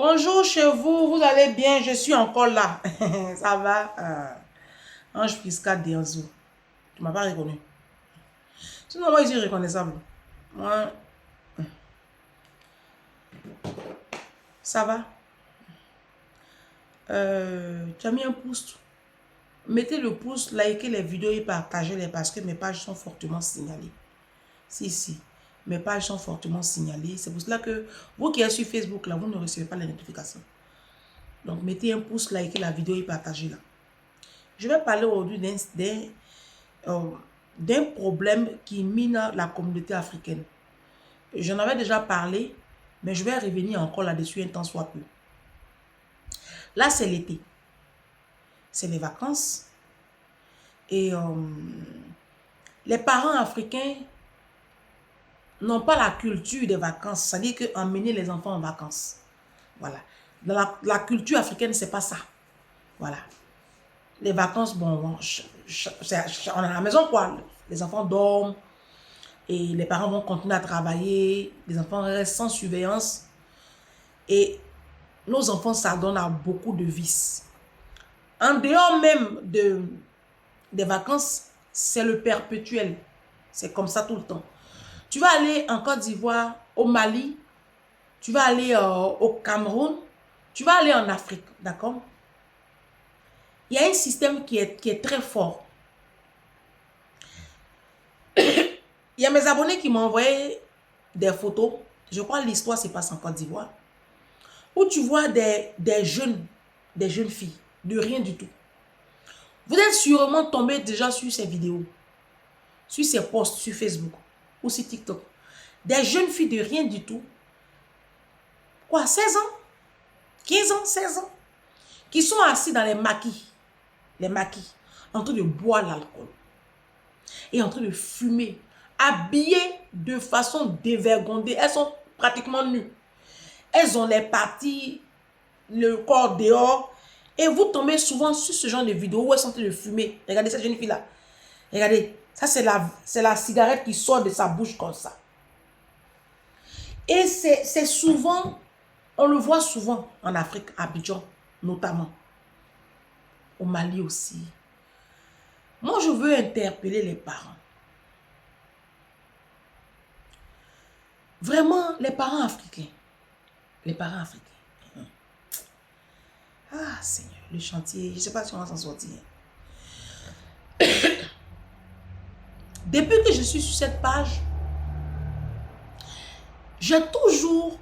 Bonjour chez vous, vous allez bien? Je suis encore là. Ça va? Ange Prisca Denzo. Tu m'as pas reconnu. Sinon, moi, je suis reconnaissable. Moi, ça va? Tu as mis un pouce. Mettez le pouce, likez les vidéos et partagez-les parce que mes pages sont fortement signalées. Si. Mes pages sont fortement signalées. C'est pour cela que vous qui êtes sur Facebook, là, vous ne recevez pas les notifications. Donc, mettez un pouce, likez la vidéo et partagez-la. Je vais parler aujourd'hui d'un problème qui mine la communauté africaine. J'en avais déjà parlé, mais je vais revenir encore là-dessus un temps soit peu. Là, c'est l'été. C'est les vacances. Et les parents africains n'ont pas la culture des vacances. C'est-à-dire qu'emmener les enfants en vacances. Voilà. Dans la culture africaine, c'est pas ça. Voilà. Les vacances, bon, on est à la maison, quoi. Les enfants dorment. Et les parents vont continuer à travailler, les enfants restent sans surveillance. Et nos enfants s'adonnent à beaucoup de vices. En dehors même des vacances, c'est le perpétuel. C'est comme ça tout le temps. Tu vas aller en Côte d'Ivoire, au Mali, tu vas aller au Cameroun, tu vas aller en Afrique, d'accord? Il y a un système qui est très fort. Il y a mes abonnés qui m'ont envoyé des photos. Je crois que l'histoire se passe en Côte d'Ivoire. Où tu vois des jeunes filles, de rien du tout. Vous êtes sûrement tombé déjà sur ces vidéos, sur ces posts sur Facebook ou sur TikTok. Des jeunes filles de rien du tout. Quoi, 16 ans, 15 ans, 16 ans, qui sont assis dans les maquis, en train de boire l'alcool et en train de fumer, habillées de façon dévergondée. Elles sont pratiquement nues. Elles ont les parties, le corps dehors. Et vous tombez souvent sur ce genre de vidéos où elles sont en train de fumer. Regardez cette jeune fille-là. Regardez, ça c'est la cigarette qui sort de sa bouche comme ça. Et c'est souvent, on le voit souvent en Afrique, à Abidjan notamment. Au Mali aussi. Moi, je veux interpeller les parents. Vraiment, les parents africains. Les parents africains. Ah, Seigneur, le chantier, je ne sais pas si on va s'en sortir. Depuis que je suis sur cette page, j'ai toujours...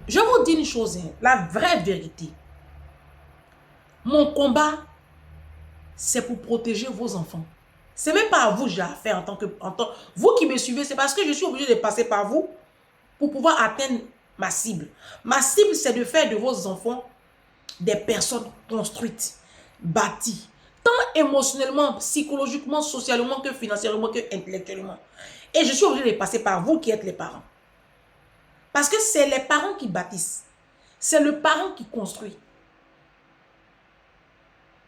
Je vous dis une chose, la vraie vérité. Mon combat, c'est pour protéger vos enfants. Ce n'est même pas à vous que j'ai affaire en tant que... vous qui me suivez, c'est parce que je suis obligé de passer par vous pour pouvoir atteindre ma cible. Ma cible, c'est de faire de vos enfants des personnes construites, bâties, tant émotionnellement, psychologiquement, socialement, que financièrement, que intellectuellement. Et je suis obligé de passer par vous qui êtes les parents. Parce que c'est les parents qui bâtissent. C'est le parent qui construit.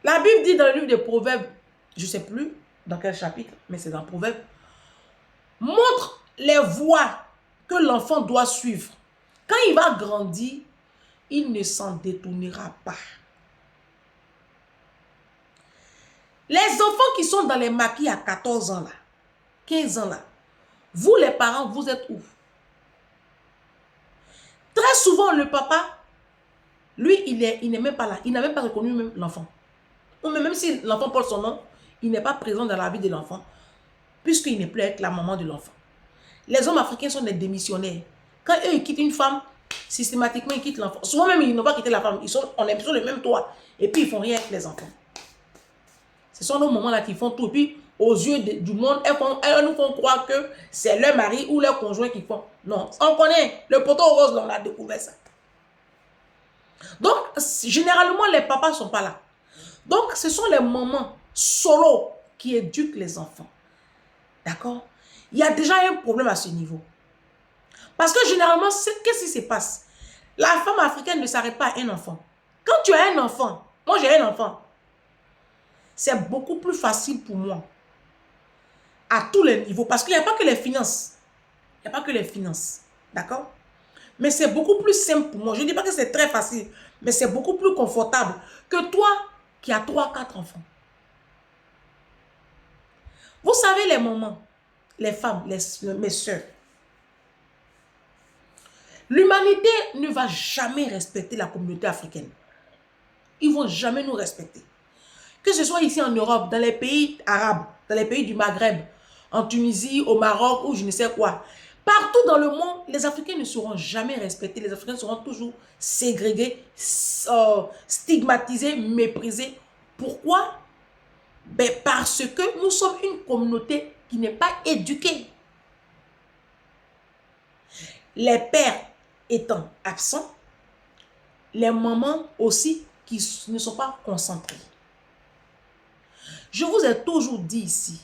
La Bible dit dans le livre des Proverbes, je ne sais plus dans quel chapitre, mais c'est dans Proverbes, montre les voies que l'enfant doit suivre. Quand il va grandir, il ne s'en détournera pas. Les enfants qui sont dans les maquis à 14 ans là, 15 ans là, vous les parents, vous êtes où? Très souvent, le papa, lui, il n'est même pas là. Il n'a même pas reconnu même l'enfant. Ou même si l'enfant porte son nom, il n'est pas présent dans la vie de l'enfant, puisqu'il n'est plus avec la maman de l'enfant. Les hommes africains sont des démissionnaires. Quand eux, ils quittent une femme, systématiquement, ils quittent l'enfant. Souvent même, ils n'ont pas quitté la femme. On est sur le même toit. Et puis, ils ne font rien avec les enfants. Ce sont nos moments-là qui font tout. Et puis, aux yeux du monde, elles nous font croire que c'est leur mari ou leur conjoint qui font. Non, on connaît. Le poteau rose, là, on a découvert ça. Donc, généralement, les papas ne sont pas là. Donc, ce sont les mamans solo qui éduquent les enfants. D'accord? Il y a déjà un problème à ce niveau. Parce que généralement, qu'est-ce qui se passe? La femme africaine ne s'arrête pas à un enfant. Quand tu as un enfant, moi j'ai un enfant, c'est beaucoup plus facile pour moi. À tous les niveaux. Parce qu'il n'y a pas que les finances. Il n'y a pas que les finances. D'accord? Mais c'est beaucoup plus simple pour moi. Je ne dis pas que c'est très facile, mais c'est beaucoup plus confortable que toi qui as 3, 4 enfants. Vous savez les mamans, les femmes, mes soeurs. L'humanité ne va jamais respecter la communauté africaine. Ils ne vont jamais nous respecter. Que ce soit ici en Europe, dans les pays arabes, dans les pays du Maghreb, en Tunisie, au Maroc ou je ne sais quoi. Partout dans le monde, les Africains ne seront jamais respectés. Les Africains seront toujours ségrégés, stigmatisés, méprisés. Pourquoi? Ben parce que nous sommes une communauté qui n'est pas éduquée. Les pères étant absents, les mamans aussi qui ne sont pas concentrées. Je vous ai toujours dit ici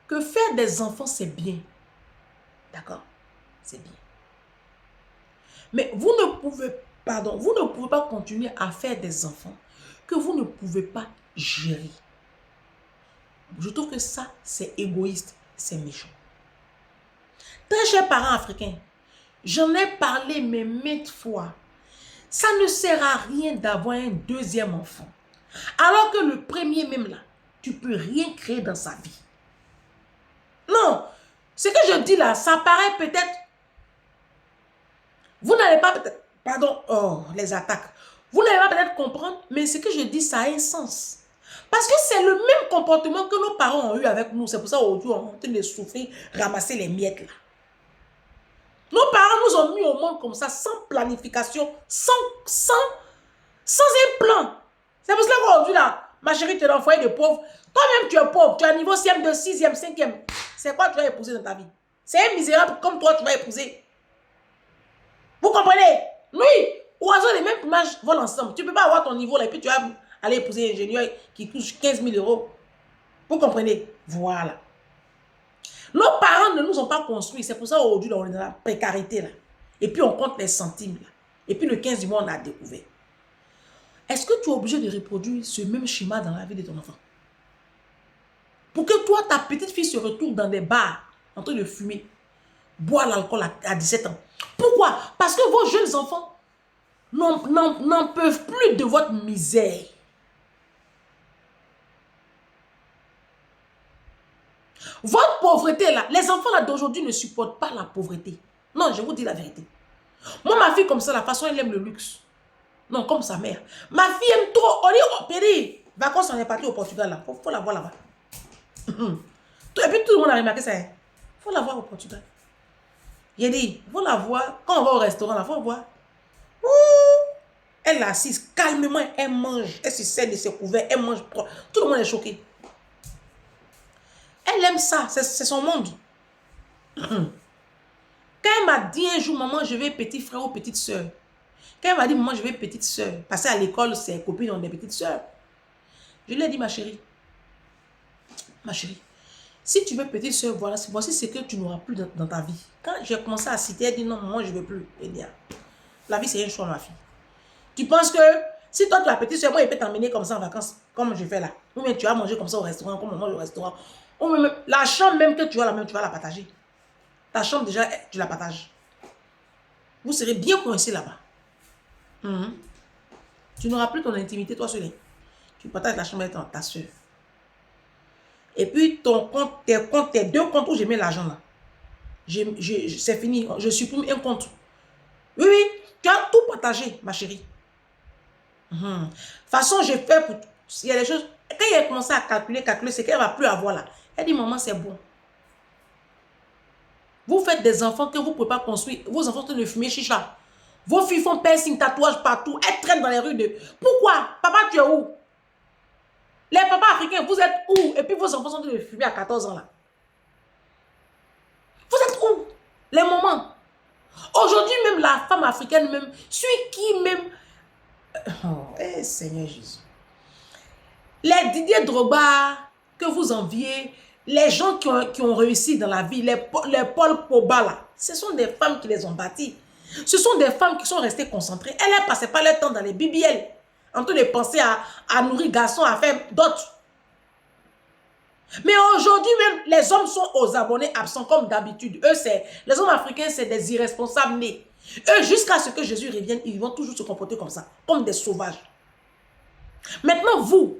que faire des enfants, c'est bien. D'accord? C'est bien. Mais vous ne pouvez pas continuer à faire des enfants que vous ne pouvez pas gérer. Je trouve que ça, c'est égoïste, c'est méchant. Très chers parents africains, j'en ai parlé mais maintes fois. Ça ne sert à rien d'avoir un deuxième enfant. Alors que le premier même là, tu ne peux rien créer dans sa vie. Non, ce que je dis là, ça paraît peut-être... Vous n'allez pas peut-être... Pardon, oh, les attaques. Vous n'allez pas peut-être comprendre, mais ce que je dis, ça a un sens. Parce que c'est le même comportement que nos parents ont eu avec nous. C'est pour ça qu'aujourd'hui, on est en train de souffrir, ramasser les miettes là. Nos parents nous ont mis au monde comme ça, sans planification, sans un plan. C'est pour cela qu'aujourd'hui, là, ma chérie, tu es dans le foyer de pauvres. Toi-même, tu es pauvre. Tu es à niveau CM2, 6e, 5e. C'est quoi tu vas épouser dans ta vie? C'est un misérable comme toi, tu vas épouser. Vous comprenez? Oui, oiseaux des mêmes images volent ensemble. Tu ne peux pas avoir ton niveau là et puis tu vas aller épouser un ingénieur qui touche 15 000 euros. Vous comprenez? Voilà. Nos parents ne nous ont pas construits. C'est pour ça qu'aujourd'hui, on est dans la précarité là. Et puis, on compte les centimes là. Et puis, le 15 du mois, on a découvert. Est-ce que tu es obligé de reproduire ce même schéma dans la vie de ton enfant? Pour que toi, ta petite fille se retrouve dans des bars en train de fumer, boire l'alcool à 17 ans. Pourquoi? Parce que vos jeunes enfants n'en peuvent plus de votre misère. Votre pauvreté là, les enfants là d'aujourd'hui ne supportent pas la pauvreté. Non, je vous dis la vérité. Moi, ma fille comme ça, la façon elle aime le luxe. Non, comme sa mère. Ma fille aime trop. On dit, oh, péri, vacances, on est parti au Portugal là. Faut la voir là-bas. Et puis tout le monde a remarqué ça. Faut la voir au Portugal. J'ai dit, faut la voir. Quand on va au restaurant là, faut voir. Elle est assise calmement, elle mange. Elle se sert de ses couverts, elle mange. Tout le monde est choqué. Elle aime ça, c'est son monde. Quand elle m'a dit un jour, maman, je vais petit frère ou petite soeur. Quand elle m'a dit, maman, je vais petite soeur. Parce qu'à l'école, ses copines ont des petites soeurs. Je lui ai dit, ma chérie, si tu veux petite soeur, voici ce que tu n'auras plus dans ta vie. Quand j'ai commencé à citer, elle dit, non, maman, je ne veux plus. Elle dit, la vie, c'est un choix, ma fille. Tu penses que si toi, tu as petite soeur, moi, il peut t'emmener comme ça en vacances, comme je fais là. Ou bien tu vas manger comme ça au restaurant, comme on mange au restaurant. Ou même, la chambre même que tu as là-même, tu vas la partager. Ta chambre, déjà, tu la partages. Vous serez bien coincés là-bas. Tu n'auras plus ton intimité, toi seul. Tu partages la chambre avec ta soeur. Et puis, ton compte, tes deux comptes où j'ai mis l'argent là. C'est fini. Je supprime un compte. Oui, oui. Tu as tout partagé, ma chérie. De toute façon, j'ai fait pour... Il y a des choses... Quand elle a commencé à calculer, c'est qu'elle ne va plus avoir là. Elle dit, maman, c'est bon. Vous faites des enfants que vous ne pouvez pas construire. Vos enfants sont de fumer chicha. Vos filles font piercing, tatouage partout. Elles traînent dans les rues de... Pourquoi? Papa, tu es où? Les papas africains, vous êtes où? Et puis vos enfants sont de fumer à 14 ans là. Vous êtes où? Les mamans. Aujourd'hui même, la femme africaine même, celui qui même... Oh, Seigneur Jésus. Les Didier Drogba que vous enviez, les gens qui ont réussi dans la vie, les Paul Pogba là, ce sont des femmes qui les ont bâties. Ce sont des femmes qui sont restées concentrées. Elles ne passaient pas leur temps dans les BBL, en train de penser à nourrir garçons, à faire d'autres. Mais aujourd'hui même, les hommes sont aux abonnés absents comme d'habitude. Eux, les hommes africains, c'est des irresponsables nés. Eux, jusqu'à ce que Jésus revienne, ils vont toujours se comporter comme ça, comme des sauvages. Maintenant, vous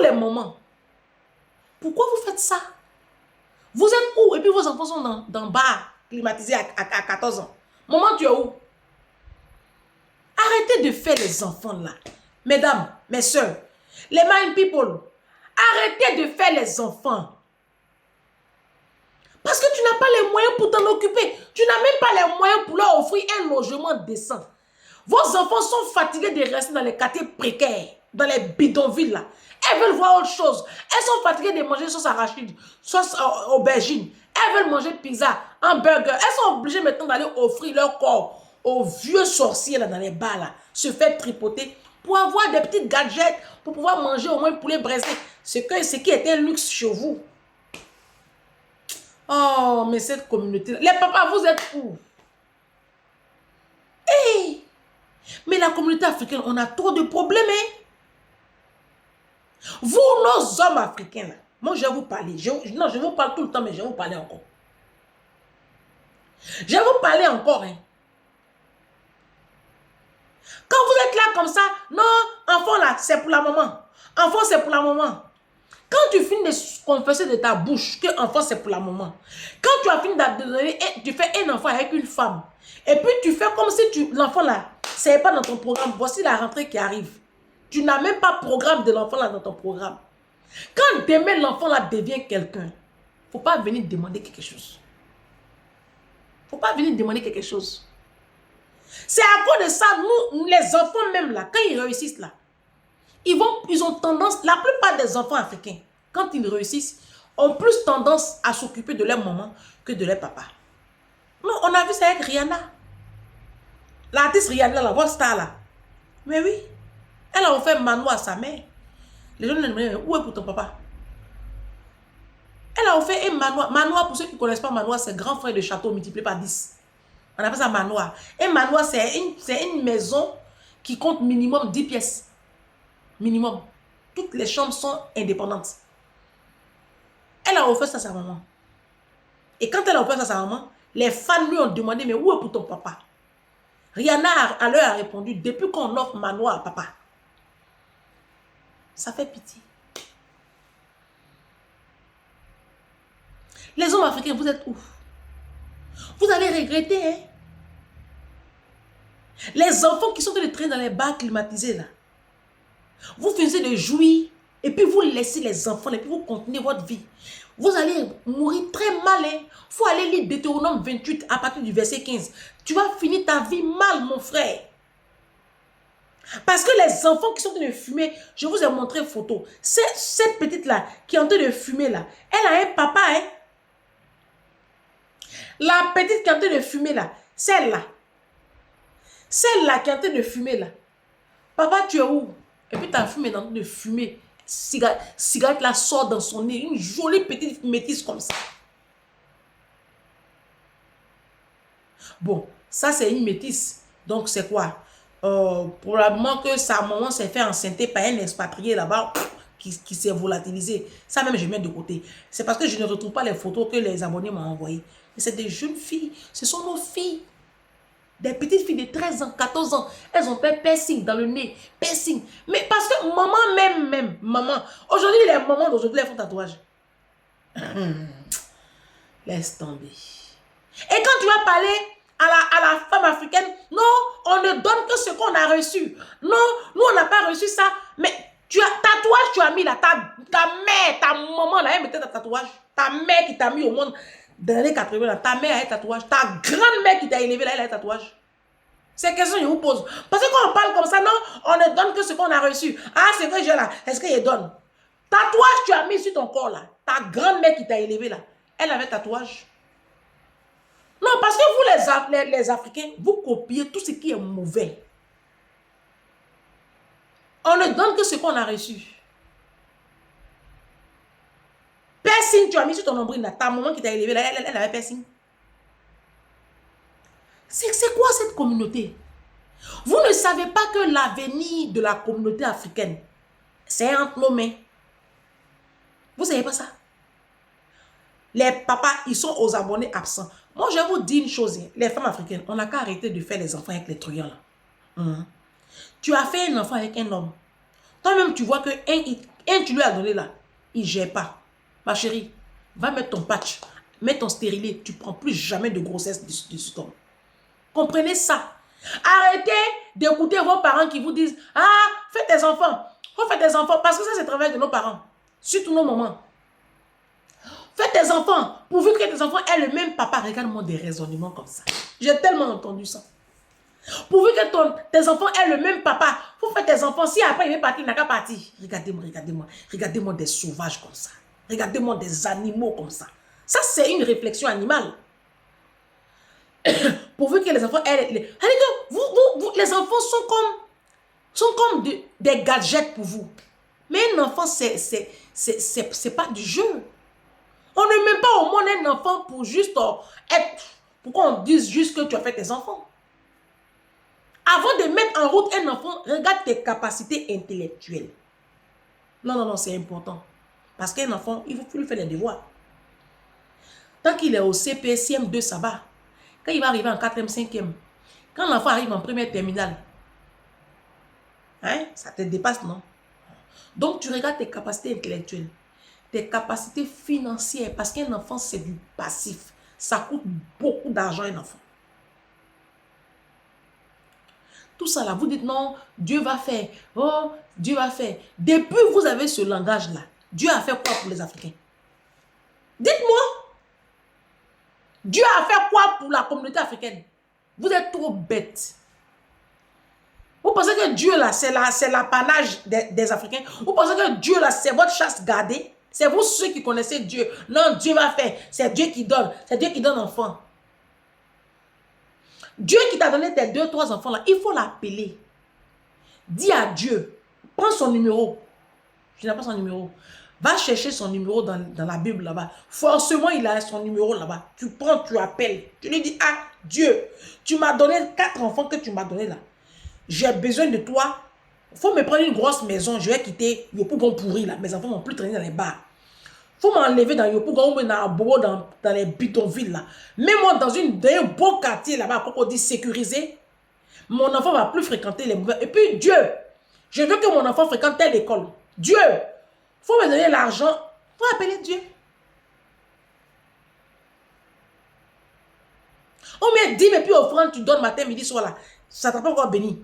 les mamans, pourquoi vous faites ça? Vous êtes où? Et puis vos enfants sont dans bar, climatisés à 14 ans. Maman, tu es où? Arrêtez de faire les enfants là. Mesdames, mes soeurs, les mind people, arrêtez de faire les enfants. Parce que tu n'as pas les moyens pour t'en occuper. Tu n'as même pas les moyens pour leur offrir un logement décent. Vos enfants sont fatigués de rester dans les quartiers précaires, dans les bidonvilles là. Elles veulent voir autre chose. Elles sont fatiguées de manger sauce arachide, sauce aubergine. Elles veulent manger pizza, hamburger. Elles sont obligées maintenant d'aller offrir leur corps aux vieux sorciers là dans les bars là, se faire tripoter pour avoir des petites gadgets, pour pouvoir manger au moins poulet braisé. Ce qui est un luxe chez vous. Oh, mais cette communauté, les papas, vous êtes où? Hey! Mais la communauté africaine, on a trop de problèmes, hein? Vous, nos hommes africains, là, moi, je vais vous parler. Non, je vous parle tout le temps, mais je vais vous parler encore. Je vais vous parler encore, hein? Quand vous êtes là comme ça, non, enfant là, c'est pour la maman. Enfant, c'est pour la maman. Quand tu finis de confesser de ta bouche que enfant, c'est pour la maman. Quand tu as fini de donner, tu fais un enfant avec une femme. Et puis tu fais comme si l'enfant là, c'est pas dans ton programme. Voici la rentrée qui arrive. Tu n'as même pas programme de l'enfant là dans ton programme. Quand demain l'enfant là devient quelqu'un, il ne faut pas venir demander quelque chose. Il ne faut pas venir demander quelque chose. C'est à cause de ça, nous, les enfants même là, quand ils réussissent là, ils ont tendance, la plupart des enfants africains, quand ils réussissent, ont plus tendance à s'occuper de leur maman que de leur papa. Non, on a vu ça avec Rihanna. L'artiste Rihanna, la star là. Mais oui, elle a offert Mano à sa mère. Les gens me demandent, où est pour ton papa? Elle a offert un manoir. Manoir, pour ceux qui ne connaissent pas Manoir, c'est grand frère de château multiplié par 10. On appelle ça manoir. Un manoir, c'est une maison qui compte minimum 10 pièces. Minimum. Toutes les chambres sont indépendantes. Elle a offert ça à sa maman. Et quand elle a offert ça à sa maman, les fans lui ont demandé, mais où est pour ton papa? Rihanna a répondu, depuis qu'on offre manoir à papa. Ça fait pitié. Les hommes africains, vous êtes où? Vous allez regretter, hein? Les enfants qui sont en train dans les bars climatisés, là. Vous finissez de jouir, et puis vous laissez les enfants, et puis vous continuez votre vie. Vous allez mourir très mal, hein? Il faut aller lire Deutéronome 28 à partir du verset 15. Tu vas finir ta vie mal, mon frère. Parce que les enfants qui sont en train de fumer, je vous ai montré une photo. Cette petite-là, qui est en train de fumer, là, elle a un papa, hein? La petite qui est en train de fumer, là, celle-là. Celle-là qui est en train de fumer, là. Papa, tu es où? Et puis ta femme est en train de fumer. Cigarette là sort dans son nez. Une jolie petite métisse comme ça. Bon, ça c'est une métisse. Donc c'est quoi? Probablement que sa maman s'est fait enceinter par un expatrié là-bas qui s'est volatilisé. Ça même je mets de côté. C'est parce que je ne retrouve pas les photos que les abonnés m'ont envoyées. Mais c'est des jeunes filles. Ce sont nos filles. Des petites filles de 13 ans, 14 ans, elles ont fait piercing dans le nez, piercing. Mais parce que maman maman, aujourd'hui les mamans d'aujourd'hui, elles font tatouage. Laisse tomber. Et quand tu vas parler à la femme africaine, non, on ne donne que ce qu'on a reçu. Non, nous on n'a pas reçu ça. Mais tatouage, tu as mis là, ta mère, ta maman là, elle mettait ta tatouage. Ta mère qui t'a mis au monde. Dans les années 80, là, ta mère a un tatouage. Ta grand-mère qui t'a élevé, là, elle a un tatouage. C'est question que je vous pose. Parce que quand on parle comme ça, non, on ne donne que ce qu'on a reçu. Ah, c'est vrai, j'ai là. Est-ce qu'il donne? Tatouage, tu as mis sur ton corps, là. Ta grand-mère qui t'a élevé, là, elle avait tatouage. Non, parce que vous, les Africains, vous copiez tout ce qui est mauvais. On ne donne que ce qu'on a reçu. Piercing, tu as mis sur ton nombril, là. Ta maman qui t'a élevé, là, elle avait piercing. C'est quoi cette communauté? Vous ne savez pas que l'avenir de la communauté africaine, c'est entre nos mains. Vous ne savez pas ça? Les papas, ils sont aux abonnés absents. Moi, je vais vous dire une chose. Les femmes africaines, on n'a qu'à arrêter de faire les enfants avec les truands là. Tu as fait un enfant avec un homme. Toi-même, tu vois que un tu lui as donné là, il ne gère pas. Ma chérie, va mettre ton patch, mets ton stérilet. Tu ne prends plus jamais de grossesse de cet homme. Comprenez ça. Arrêtez d'écouter vos parents qui vous disent « Ah, fais tes enfants. Faut faire tes enfants. » Parce que ça, c'est le travail de nos parents. Surtout nos mamans. Fais tes enfants. Pourvu que tes enfants aient le même papa. Regarde-moi des raisonnements comme ça. J'ai tellement entendu ça. Pourvu que tes enfants aient le même papa. Faut faire tes enfants. Si après il veut partir, il n'a qu'à partir. Regardez-moi, regardez-moi. Regardez-moi des sauvages comme ça. Regardez-moi des animaux comme ça. Ça, c'est une réflexion animale. Pourvu que les enfants aient... les enfants sont comme des gadgets pour vous. Mais un enfant, c'est pas du jeu. On ne met pas au monde un enfant pour juste être... Pour qu'on dise juste que tu as fait tes enfants. Avant de mettre en route un enfant, regarde tes capacités intellectuelles. Non, non, non, c'est important. Parce qu'un enfant, il faut lui faire les devoirs. Tant qu'il est au CP, CM2, ça va. Quand il va arriver en 4e, 5e, quand l'enfant arrive en première terminale, hein, ça te dépasse, non? Donc, tu regardes tes capacités intellectuelles, tes capacités financières, parce qu'un enfant, c'est du passif. Ça coûte beaucoup d'argent, un enfant. Tout ça là, vous dites non, Dieu va faire. Oh, Dieu va faire. Depuis que vous avez ce langage-là, Dieu a fait quoi pour les Africains? Dites-moi. Dieu a fait quoi pour la communauté africaine? Vous êtes trop bêtes. Vous pensez que Dieu là, c'est l'apanage des Africains? Vous pensez que Dieu là, c'est votre chasse gardée? C'est vous ceux qui connaissez Dieu. Non, Dieu va faire. C'est Dieu qui donne. C'est Dieu qui donne enfant. Dieu qui t'a donné tes 2, 3 enfants là, il faut l'appeler. Dis à Dieu, prends son numéro. Je n'ai pas son numéro. Va chercher son numéro dans la Bible là-bas. Forcément, il a son numéro là-bas. Tu prends, tu appelles. Tu lui dis, ah, Dieu, tu m'as donné 4 enfants que tu m'as donné là. J'ai besoin de toi. Il faut me prendre une grosse maison. Je vais quitter Yopougon pourri là. Mes enfants ne vont plus traîner dans les bars. Il faut m'enlever dans Yopougon ou dans les bidonvilles là. Mets-moi dans un beau quartier là-bas, pour qu'on dise sécurisé. Mon enfant ne va plus fréquenter les mauvais. Et puis, Dieu, je veux que mon enfant fréquente telle école. Dieu, il faut me donner l'argent. Il faut appeler Dieu. On met 10 et puis offrande, tu donnes matin, midi, soir là. Ça ne t'a pas encore béni.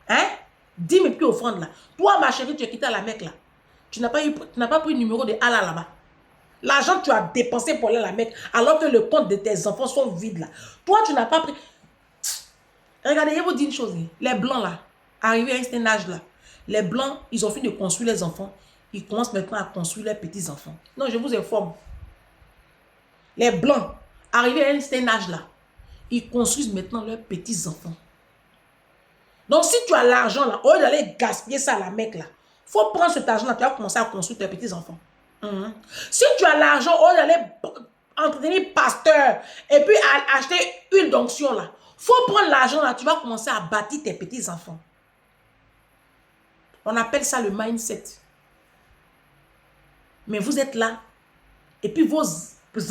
Hein? 10 et puis offrande là. Toi, ma chérie, tu es quitté à la Mecque là. Tu n'as pas pris le numéro de Allah là-bas. L'argent que tu as dépensé pour aller à la Mecque, alors que le compte de tes enfants sont vides là. Toi, tu n'as pas pris... Regardez, je vous dis une chose. Les Blancs là, arrivés à un certain âge là, les Blancs, ils ont fini de construire les enfants. Ils commencent maintenant à construire leurs petits-enfants. Non, je vous informe. Les Blancs, arrivés à un certain âge là, ils construisent maintenant leurs petits-enfants. Donc, si tu as l'argent là, au lieu d'aller gaspiller ça à la Mecque là, il faut prendre cet argent là, tu vas commencer à construire tes petits-enfants. Si tu as l'argent, au lieu d'aller entretenir pasteur et puis acheter une d'onction là, il faut prendre l'argent là, tu vas commencer à bâtir tes petits-enfants. On appelle ça le mindset. Mais vous êtes là, et puis vos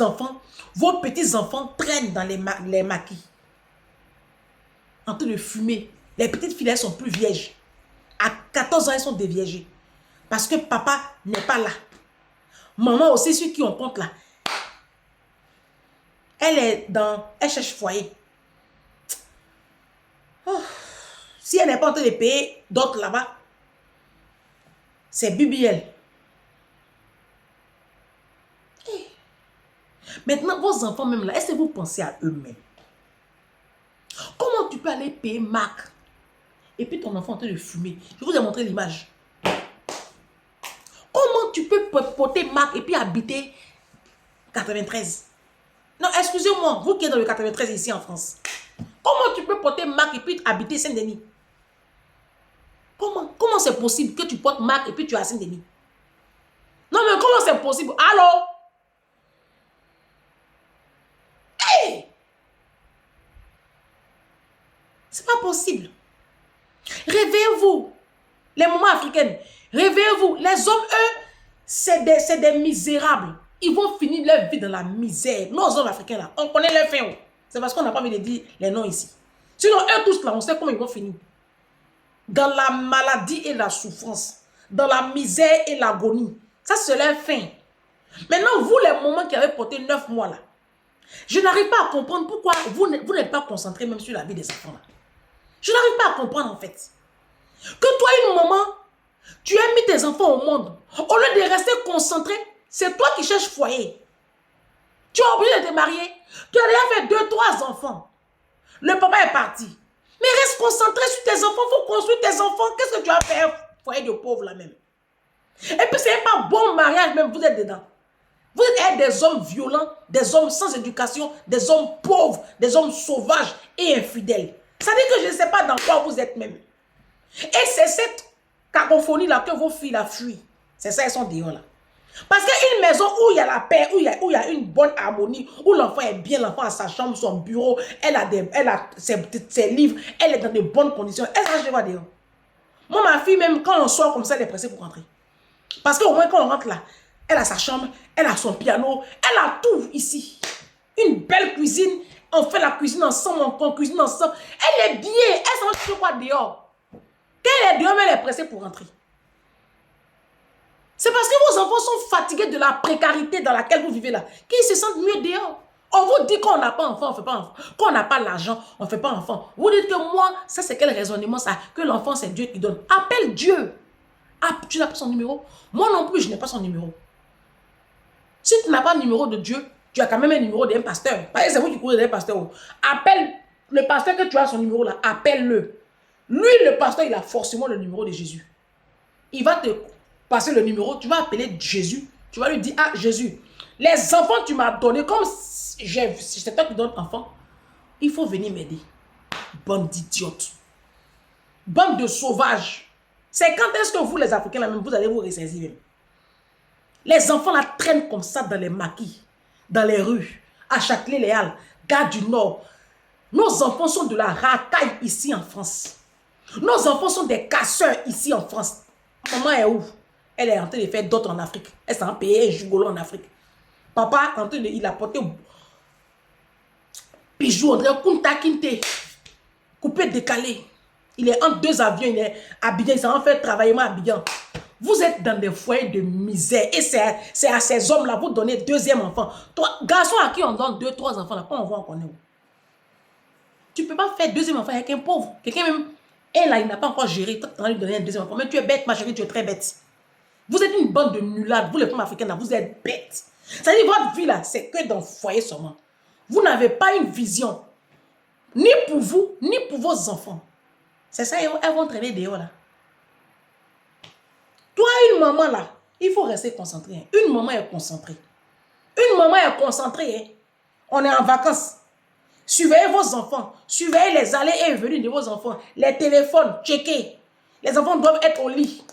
enfants, vos petits-enfants traînent dans les maquis, en train de fumer. Les petites filles, elles sont plus vierges. À 14 ans, elles sont déviergées. Parce que papa n'est pas là. Maman aussi, ceux qui ont compte là. Elle cherche foyer. Oh. Si elle n'est pas en train de payer d'autres là-bas, c'est BBL. Hey. Maintenant, vos enfants même là, est-ce que vous pensez à eux-mêmes? Comment tu peux aller payer Mac et puis ton enfant est en train de fumer? Je vous ai montré l'image. Comment tu peux porter Mac et puis habiter 93? Non, excusez-moi, vous qui êtes dans le 93 ici en France. Comment tu peux porter Mac et puis habiter Saint-Denis? Comment c'est possible que tu portes Mac et puis tu es à Saint-Denis? Non, mais comment c'est possible? Allô? Hey! C'est pas possible. Réveillez-vous. Les mamans africaines, réveillez-vous. Les hommes, eux, c'est des misérables. ils vont finir leur vie dans la misère. Nos hommes africains là, on connaît leur fin. C'est parce qu'on n'a pas envie de dire les noms ici. Sinon, eux tous là, on sait comment ils vont finir. Dans la maladie et la souffrance. Dans la misère et l'agonie. Ça, c'est leur fin. Maintenant, vous, les moments qui avaient porté 9 mois là, je n'arrive pas à comprendre pourquoi vous n'êtes pas concentré même sur la vie des enfants là. Je n'arrive pas à comprendre en fait. Que toi, une maman, tu as mis tes enfants au monde. Au lieu de rester concentré, c'est toi qui cherches foyer. Tu es obligé de te marier. Tu as déjà fait 2-3 enfants. Le papa est parti. Mais reste concentré sur tes enfants. Il faut construire tes enfants. Qu'est-ce que tu as fait, foyer de pauvre là même? Et puis, c'est pas bon mariage même, vous êtes dedans. Vous êtes des hommes violents, des hommes sans éducation, des hommes pauvres, des hommes sauvages et infidèles. Ça dit que je ne sais pas dans quoi vous êtes même. Et c'est cette cacophonie là que vos filles la fuient. C'est ça, elles sont dehors là. Parce qu'une maison où il y a la paix, où il y a une bonne harmonie, où l'enfant est bien, l'enfant a sa chambre, son bureau, elle a ses livres, elle est dans de bonnes conditions. Elle s'arrache de voir dehors. Moi, ma fille, même quand on sort comme ça, elle est pressée pour rentrer. Parce qu'au moins, quand on rentre là, elle a sa chambre, elle a son piano, elle a tout ici. Une belle cuisine, on fait la cuisine ensemble, on cuisine ensemble. Elle est bien, elle s'en quoi dehors. Quand elle est dehors, elle est pressée pour rentrer. C'est parce que vos enfants sont fatigués de la précarité dans laquelle vous vivez là, qu'ils se sentent mieux dehors. On vous dit qu'on n'a pas enfant, on ne fait pas enfant. Qu'on n'a pas l'argent, on ne fait pas enfant. Vous dites que moi, ça c'est quel raisonnement ça? Que l'enfant c'est Dieu qui donne. Appelle Dieu. Ah, tu n'as pas son numéro? Moi non plus, je n'ai pas son numéro. Si tu n'as pas le numéro de Dieu, tu as quand même un numéro d'un pasteur. Parce que c'est vous qui courez d'un pasteur. Appelle le pasteur que tu as son numéro là, appelle-le. Lui, le pasteur, il a forcément le numéro de Jésus. Il va te passer le numéro, tu vas appeler Jésus. Tu vas lui dire, ah Jésus, les enfants tu m'as donné, comme c'est toi qui donnes enfant, il faut venir m'aider. Bande d'idiotes. Bande de sauvages. C'est quand est-ce que vous, les Africains, là même, vous allez vous ressaisir même. Les enfants là traînent comme ça dans les maquis, dans les rues, à Châtelet-Léal, Gare du Nord. Nos enfants sont de la racaille ici en France. Nos enfants sont des casseurs ici en France. Maman est où? Elle est en train de faire d'autres en Afrique. Elle s'est en payé un jugolo en Afrique. Papa, il a porté bijou, on dirait Kunta Kinte, coupé, décalé. Il est entre 2 avions, il est à Abidjan, il s'en fait travailler à Abidjan. Vous êtes dans des foyers de misère et c'est à ces hommes-là vous donnez 2e enfant. Toi, garçon à qui on donne 2-3 enfants, là, quand on voit, on connaît où. Tu ne peux pas faire 2e enfant avec un pauvre. Quelqu'un même, elle là, il n'a pas encore géré. Toi, tu as lui donner un 2e enfant. Mais tu es bête, ma chérie, tu es très bête. Vous êtes une bande de nullades. Vous, les femmes africaines, là, vous êtes bêtes. Ça dit, votre vie, là, c'est que dans le foyer seulement. Vous n'avez pas une vision. Ni pour vous, ni pour vos enfants. C'est ça, elles vont traîner dehors, là. Toi, une maman, là, il faut rester concentré. Hein. Une maman est concentrée. Une maman est concentrée. Hein. On est en vacances. Surveillez vos enfants. Surveillez les allées et venues de vos enfants. Les téléphones, checkez. Les enfants doivent être au lit.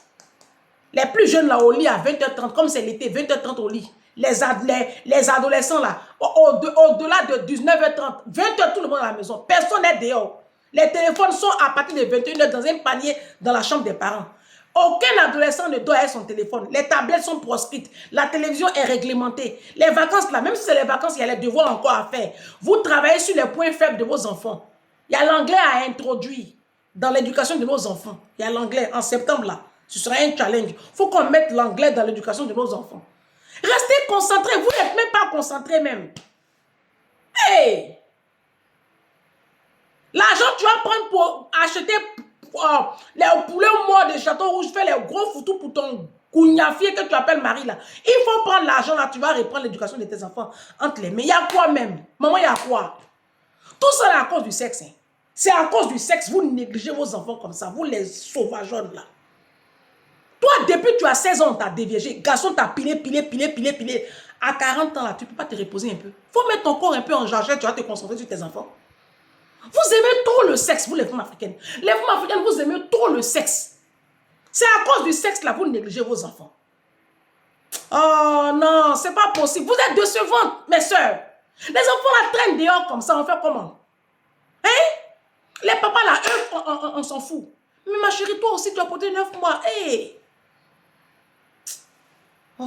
Les plus jeunes là au lit à 20h30, comme c'est l'été, 20h30 au lit. Les adolescents là, au-delà de 19h30, 20h tout le monde à la maison. Personne n'est dehors. Les téléphones sont à partir de 21h dans un panier dans la chambre des parents. Aucun adolescent ne doit avoir son téléphone. Les tablettes sont proscrites. La télévision est réglementée. Les vacances là, même si c'est les vacances, il y a les devoirs encore à faire. Vous travaillez sur les points faibles de vos enfants. Il y a l'anglais à introduire dans l'éducation de nos enfants. Il y a l'anglais en septembre là. Ce sera un challenge. Il faut qu'on mette l'anglais dans l'éducation de nos enfants. Restez concentrés. Vous n'êtes même pas concentrés même. Hey! L'argent tu vas prendre pour acheter les poulets morts de Château Rouge, faire les gros foutous pour ton cougnafier que tu appelles Marie là. Il faut prendre l'argent là, tu vas reprendre l'éducation de tes enfants entre les mains. Il y a quoi même? Maman, il y a quoi? Tout ça là à cause du sexe. Hein. C'est à cause du sexe. Vous négligez vos enfants comme ça. Vous les sauvageons là. Toi, depuis que tu as 16 ans, tu as déviégé. Garçon, tu as pilé. À 40 ans, là, tu ne peux pas te reposer un peu. Il faut mettre ton corps un peu en jargette, tu vas te concentrer sur tes enfants. Vous aimez trop le sexe, vous les femmes africaines. Les femmes africaines, vous aimez trop le sexe. C'est à cause du sexe, là, vous négligez vos enfants. Oh non, c'est pas possible. Vous êtes décevantes, mes soeurs. Les enfants, là, traînent dehors comme ça, on fait comment? Hein? Les papas, là, eux, on s'en fout. Mais ma chérie, toi aussi, tu as porté 9 mois. Hey! Oh.